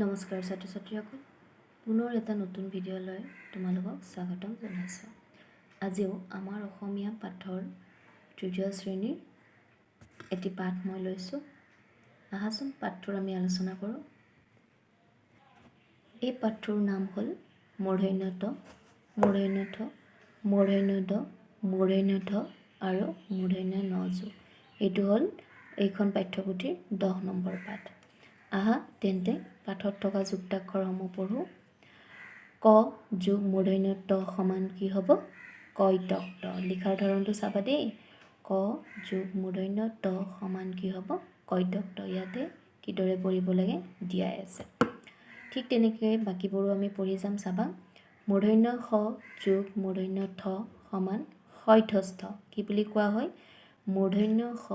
নমস্কাৰ ছাত্ৰ ছাত্ৰীসকল, পুনৰ এটা নতুন ভিডিঅ'লৈ তোমালোকক স্বাগতম জনাইছোঁ। আজিও আমাৰ অসমীয়া পাঠৰ তৃতীয় শ্ৰেণীৰ এটি পাঠ মই লৈছোঁ। আহাচোন পাঠটোৰ আমি আলোচনা কৰোঁ। এই পাঠটোৰ নাম হ'ল মূৰ্ধন্য ট, মূৰ্ধন্য ঠ, মূৰ্ধন্য ড, মূৰ্ধন্য ঠ আৰু মূৰ্ধন্য ন যোগ। এইটো হ'ল এইখন পাঠ্যপুথিৰ 10 নম্বৰ পাঠ। আহা তেন্তে পাঠত থকা যুক্তাক্ষৰসমূহ পঢ়োঁ। ক যোগ মূৰ্ধন্য ট সমান কি হ'ব? কৈতক ট। লিখাৰ ধৰণটো চাবা দেই। ক যোগ মূৰ্ধন্য ট সমান কি হ'ব? কৈতক ট। ইয়াতে কিদৰে পঢ়িব লাগে দিয়াই আছে। ঠিক তেনেকৈ বাকীবোৰো আমি পঢ়ি যাম, চাবা। মূৰ্ধন্য স যোগ মূৰ্ধন্য ঠ সমান শৈঠস্থ। কি বুলি কোৱা হয়? মূৰ্ধন্য স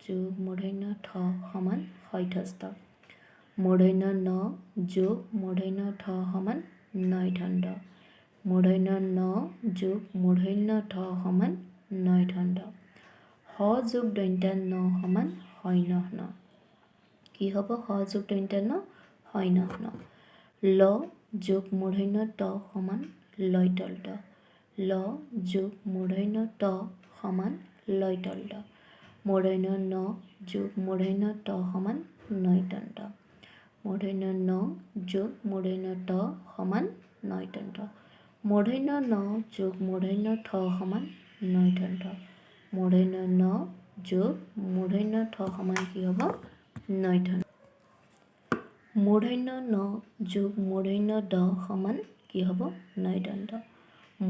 যোগ মূৰ্ধন্য ঠ সমান শৈঠস্থ। মূৰ্ধন্য ন যোগ মূৰ্ধন্য ঠ সমান নৈধণ্ড। মূৰ্ধন্য ন যোগ মূৰ্ধন্য ঠ সমান নৈধণ্ড। স যোগ দন্ত্য ন সমান সৈনহ ন। কি হ'ব? স যোগ দন্ত্য ন সৈনহ ন। ল যোগ মূৰ্ধন্য ট সমান লৈতল্ড। ল যোগ মূৰ্ধন্য ট সমান লৈতল্ড। মূৰ্ধন্য ন যোগ মূৰ্ধন্য ট সমান নৈতণ্ড। মূৰ্ধন্য ন যোগ মূৰ্ধন্য ট সমান নৈতণ্ড। মূৰ্ধন্য ন যোগ মূৰ্ধন্য ঠ সমান নৈতণ্ড। মূৰ্ধন্য ন যোগ মূৰ্ধন্য ঠ সমান কি হ'ব? নৈতণ্ড। মূৰ্ধন্য ন যোগ মূৰ্ধন্য ড সমান কি হ'ব? নৈদণ্ড।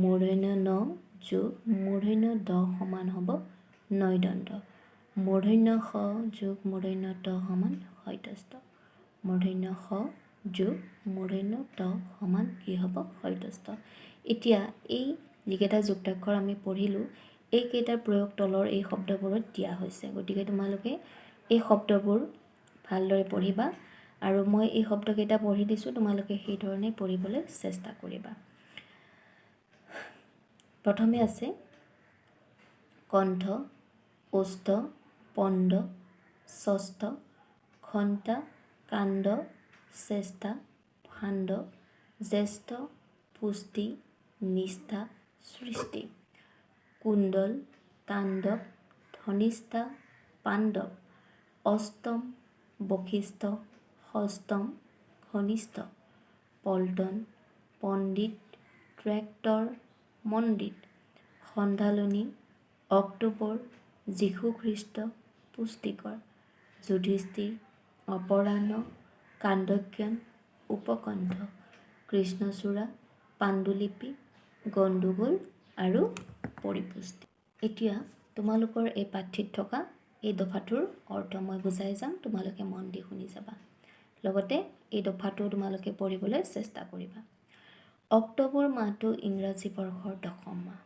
মূৰ্ধন্য ন যোগ মূৰ্ধন্য ড সমান হ'ব নৈদণ্ড। মূৰ্ধন্য স যোগ মূৰ্ধন্য ট সমান শৈতস্থ। মূৰ্ধন্য স যোগ মূৰ্ধন্য ট সমান কি হ'ব? শৈতস্থ। এতিয়া এই যিকেইটা যুক্তাক্ষৰ আমি পঢ়িলোঁ, এইকেইটাৰ প্ৰয়োগ তলৰ এই শব্দবোৰত দিয়া হৈছে। গতিকে তোমালোকে এই শব্দবোৰ ভালদৰে পঢ়িবা আৰু মই এই শব্দকেইটা পঢ়ি দিছোঁ, তোমালোকে সেইধৰণে পঢ়িবলৈ চেষ্টা কৰিবা। প্ৰথমে আছে কণ্ঠ, ওষ্ঠ, পণ্ড, ষষ্ঠ, ঘণ্টা, কাণ্ড, চেষ্টা, ফাণ্ড, জ্যেষ্ঠ, পুষ্টি, নিষ্ঠা, সৃষ্টি। কুণ্ডল, তাণ্ডৱ, ধনিষ্ঠা, পাণ্ডৱ, অষ্টম, বশিষ্ঠ, ষষ্ঠম, ঘনিষ্ঠ, পল্টন, পণ্ডিত, ট্ৰেক্টৰ, মণ্ডিত, সন্ধালনী, অক্টোবৰ, যীশুখ্ৰীষ্ট, পুষ্টিকৰ, যুধিষ্ঠিৰ, অপৰাহ্ন, কাণ্ডজ্ঞান, উপকণ্ঠ, কৃষ্ণচূড়া, পাণ্ডুলিপি, গণ্ডগোল আৰু পৰিপুষ্টি। এতিয়া তোমালোকৰ এই পাঠটিত থকা এই দফাটোৰ অৰ্থ মই বুজাই যাম, তোমালোকে মন দি শুনি যাবা। লগতে এই দফাটো তোমালোকে পঢ়িবলৈ চেষ্টা কৰিবা। অক্টোবৰ মাহটো ইংৰাজী বৰ্ষৰ 10ম মাহ।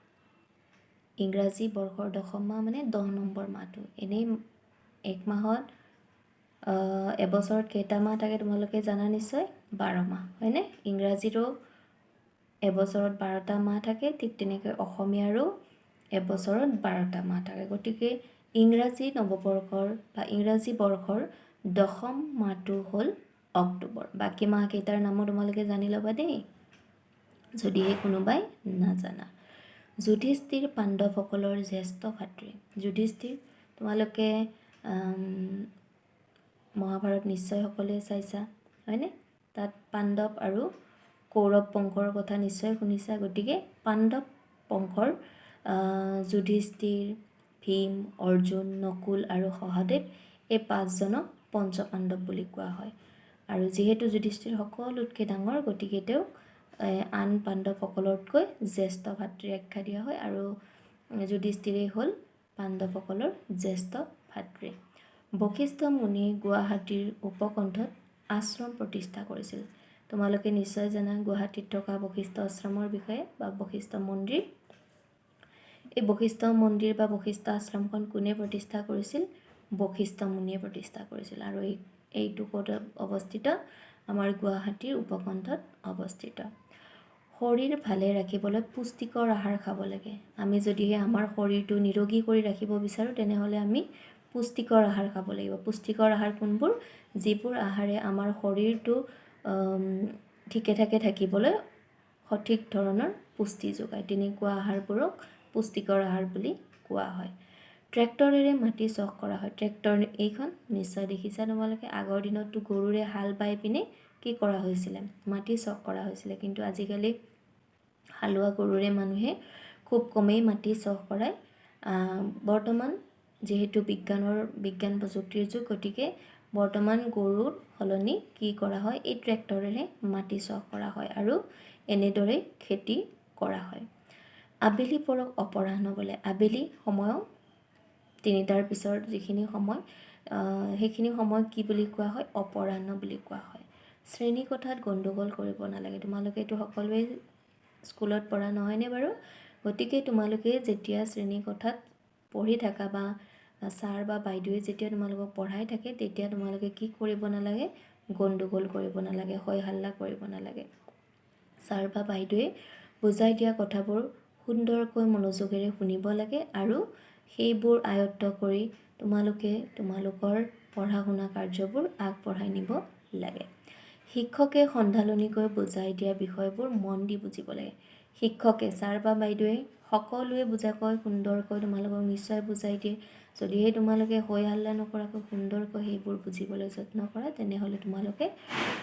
ইংৰাজী বৰ্ষৰ 10ম মাহ মানে 10 নম্বৰ মাহটো। এনেই এক মাহত এবছৰত কেইটা মাহ থাকে তোমালোকে জানা নিশ্চয়? 12 মাহ, হয়নে? ইংৰাজীৰো এবছৰত 12টা মাহ থাকে, ঠিক তেনেকৈ অসমীয়াৰো এবছৰত 12টা মাহ থাকে। গতিকে ইংৰাজী নৱবৰ্ষৰ বা ইংৰাজী বৰ্ষৰ 10ম মাহটো হ'ল অক্টোবৰ। বাকী মাহকেইটাৰ নামো তোমালোকে জানি ল'বা দেই, যদিহে কোনোবাই নাজানা। যুধিষ্ঠিৰ পাণ্ডৱসকলৰ জ্যেষ্ঠ ভাতৃ। যুধিষ্ঠিৰ তোমালোকে মহাভাৰত নিশ্চয় সকলোৱে চাইছা, হয়নে? তাত পাণ্ডৱ আৰু কৌৰৱ বংশৰ কথা নিশ্চয় শুনিছা। গতিকে পাণ্ডৱ বংশৰ যুধিষ্ঠিৰ, ভীম, অৰ্জুন, নকুল আৰু সহদেৱ, এই 5জনক পঞ্চপাণ্ডৱ বুলি কোৱা হয়। আৰু যিহেতু যুধিষ্ঠিৰ সকলোতকৈ ডাঙৰ, গতিকে তেওঁক আন পাণ্ডৱসকলতকৈ জ্যেষ্ঠ ভাতৃ আখ্যা দিয়া হয় আৰু যুধিষ্ঠিৰেই হ'ল পাণ্ডৱসকলৰ জ্যেষ্ঠ ভাতৃ। বশিষ্ঠ মুনিয়ে গুৱাহাটীৰ উপকণ্ঠত আশ্ৰম প্ৰতিষ্ঠা কৰিছিল। তোমালোকে নিশ্চয় জানা গুৱাহাটীত থকা বশিষ্ঠ আশ্ৰমৰ বিষয়ে বা বশিষ্ঠ মন্দিৰ। এই বশিষ্ঠ মন্দিৰ বা বশিষ্ঠ আশ্ৰমখন কোনে প্ৰতিষ্ঠা কৰিছিল? বশিষ্ঠ মুনিয়ে প্ৰতিষ্ঠা কৰিছিল। আৰু এইটো ক'ত অৱস্থিত? আমাৰ গুৱাহাটীৰ উপকণ্ঠত অৱস্থিত। শৰীৰ ভালে ৰাখিবলৈ পুষ্টিকৰ আহাৰ খাব লাগে। আমি যদিহে আমাৰ শৰীৰটো নিৰোগী কৰি ৰাখিব বিচাৰোঁ, তেনেহ'লে আমি পুষ্টিকৰ আহাৰ খাব লাগিব। পুষ্টিকৰ আহাৰ কোনবোৰ? যিবোৰ আহাৰে আমাৰ শৰীৰটো ঠিকে ঠাকে থাকিবলৈ সঠিক ধৰণৰ পুষ্টি যোগায়। তেনেকুৱা আহাৰবোৰক পুষ্টিকৰ আহাৰ বুলি কোৱা হয়। ট্ৰেক্টৰেৰে মাটি চহ কৰা হয়। ট্ৰেক্টৰ এইখন নিশ্চয় দেখিছা তোমালোকে। আগৰ দিনততো গৰুৰে হাল বাই পিনে কি কৰা হৈছিলে, মাটি চহ কৰা হৈছিলে। কিন্তু আজিকালি হালোৱা গৰুৰে মানুহে খুব কমেই মাটি চহ কৰায়। বৰ্তমান যিহেতু বিজ্ঞান প্ৰযুক্তিৰ যুগ, গতিকে বৰ্তমান গৰুৰ সলনি কি কৰা হয়, এই ট্ৰেক্টৰেৰে মাটি চহ কৰা হয় আৰু এনেদৰে খেতি কৰা হয়। আবেলি পৰক অপৰাহ্ন বোলে। আবেলি সময়ক 3টাৰ পিছৰ যিখিনি সময়, সেইখিনি সময় কি বুলি কোৱা হয়, অপৰাহ্ন বুলি কোৱা হয়। শ্ৰেণীকোঠাত গণ্ডগোল কৰিব নালাগে। তোমালোকে এইটো সকলোৱে স্কুলত পঢ়া নহয়নে বাৰু? গতিকে তোমালোকে যেতিয়া শ্ৰেণীকোঠাত পঢ়ি থাকা বা ছাৰ বা বাইদেৱে যেতিয়া তোমালোকক পঢ়াই থাকে, তেতিয়া তোমালোকে কি কৰিব নালাগে, গণ্ডগোল কৰিব নালাগে, হৈ হাল্লা কৰিব নালাগে। ছাৰ বা বাইদেৱে বুজাই দিয়া কথাবোৰ সুন্দৰকৈ মনোযোগেৰে শুনিব লাগে আৰু সেইবোৰ আয়ত্ত কৰি তোমালোকে তোমালোকৰ পঢ়া শুনা কাৰ্যবোৰ আগবঢ়াই নিব লাগে। শিক্ষকে সন্ধালনিকৈ বুজাই দিয়া বিষয়বোৰ মন দি বুজিব লাগে। শিক্ষকে, ছাৰ বা বাইদেৱে সকলোৱে বুজাকৈ সুন্দৰকৈ তোমালোকক নিশ্চয় বুজাই দিয়ে। যদিহে তোমালোকে হৈ হাল্লা নকৰাকৈ সুন্দৰকৈ সেইবোৰ বুজিবলৈ যত্ন কৰা, তেনেহ'লে তোমালোকে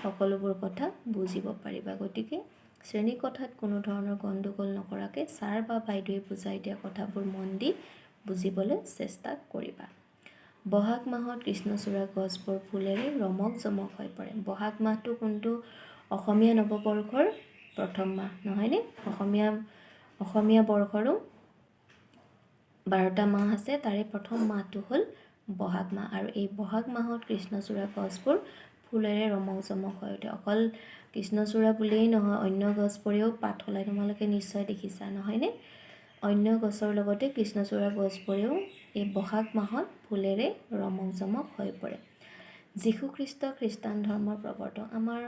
সকলোবোৰ কথা বুজিব পাৰিবা। গতিকে শ্ৰেণীকোঠাত কোনো ধৰণৰ গণ্ডগোল নকৰাকৈ ছাৰ বা বাইদেৱে বুজাই দিয়া কথাবোৰ মন দি বুজিবলৈ চেষ্টা কৰিবা। বহাগ মাহত কৃষ্ণচূড়া গছবোৰ ফুলেৰে ৰমক জমক হৈ পৰে। বহাগ মাহটো কোনটো অসমীয়া নৱবৰ্ষৰ প্ৰথম মাহ নহয়নে? অসমীয়া বৰ্ষৰো 12টা মাহ আছে, তাৰে প্ৰথম মাহটো হ'ল বহাগ মাহ। আৰু এই বহাগ মাহত কৃষ্ণচূড়া গছবোৰ ফুলেৰে ৰমক জমক হৈ উঠে। অকল কৃষ্ণচূড়া বুলিয়েই নহয়, অন্য গছবোৰেও পাত সলায়। তোমালোকে নিশ্চয় দেখিছা নহয়নে? অন্য গছৰ লগতে কৃষ্ণচূড়া গছবোৰেও এই বহাগ মাহত ফুলেৰে ৰমক জমক হৈ পৰে। যীশুখ্ৰীষ্ট খ্ৰীষ্টান ধৰ্মৰ প্ৰৱৰ্তক। আমাৰ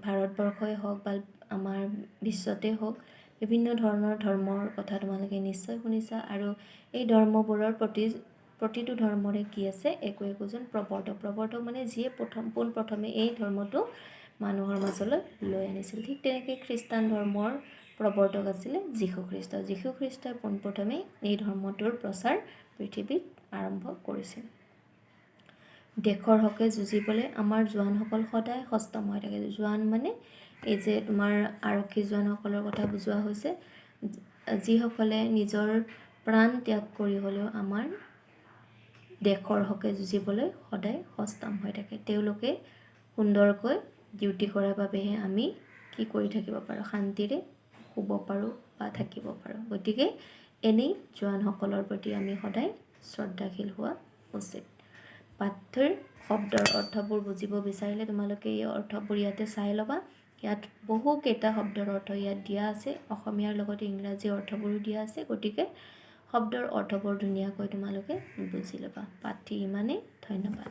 ভাৰতবৰ্ষই হওক বা আমাৰ বিশ্বতে হওক, বিভিন্ন ধৰণৰ ধৰ্মৰ কথা তোমালোকে নিশ্চয় শুনিছা। আৰু এই ধৰ্মবোৰৰ প্ৰতিটো ধৰ্মৰে কি আছে, একোজন প্ৰৱৰ্তক মানে যিয়ে পোনপ্ৰথমে এই ধৰ্মটো মানুহৰ মাজলৈ লৈ আনিছিল। ঠিক তেনেকৈ খ্ৰীষ্টান ধৰ্মৰ প্ৰৱৰ্তক আছিলে যীশুখ্ৰীষ্ট। যীশুখ্ৰীষ্টই পোনপ্ৰথমে এই ধৰ্মটোৰ প্ৰচাৰ পৃথিৱীত আৰম্ভ কৰিছিল। দেশৰ হকে যুঁজিবলৈ আমাৰ জোৱানসকল সদায় সষ্টম হৈ থাকে। জোৱান মানে এই যে তোমাৰ আৰক্ষী জোৱানসকলৰ কথা বুজোৱা হৈছে, যিসকলে নিজৰ প্ৰাণ ত্যাগ কৰি হ'লেও আমাৰ দেশৰ হকে যুঁজিবলৈ সদায় সষ্টম হৈ থাকে। তেওঁলোকে সুন্দৰকৈ ডিউটি কৰাৰ বাবেহে আমি কি কৰি থাকিব পাৰোঁ, শান্তিৰে শুব পাৰোঁ বা থাকিব পাৰোঁ। গতিকে এনেই জোৱানসকলৰ প্ৰতি আমি সদায় শ্ৰদ্ধাশীল হোৱা উচিত। পাঠ্যৰ শব্দৰ অৰ্থবোৰ বুজিব বিচাৰিলে তোমালোকে এই অৰ্থবোৰ ইয়াতে চাই ল'বা। ইয়াত বহুকেইটা শব্দৰ অৰ্থ ইয়াত দিয়া আছে। অসমীয়াৰ লগতে ইংৰাজী অৰ্থবোৰো দিয়া আছে। গতিকে শব্দৰ অৰ্থবোৰ ধুনীয়াকৈ তোমালোকে বুজি ল'বা। পাঠটি ইমানেই। ধন্যবাদ।